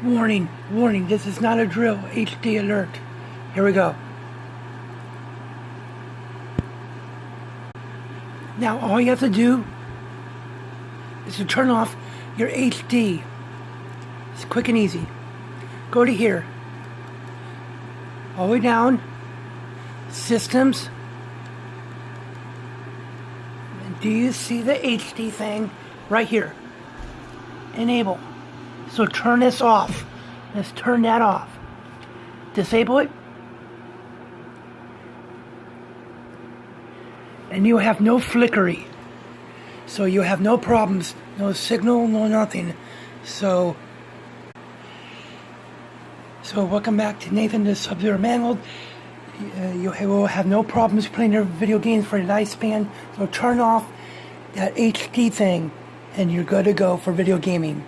Warning, warning, this is not a drill. HD alert. Here we go. Now all you have to do is to turn off your HD. It's quick and easy. Go to here. All the way down. Systems. And do you see the HD thing right here? Enable. So turn this off. Let's turn that off. Disable it. And you have no flickery. So you have no problems, no signal, no nothing. So welcome back to Nathan the Sub-Zero Mangled. You will have no problems playing your video games for a lifespan. So turn off that HD thing and you're good to go for video gaming.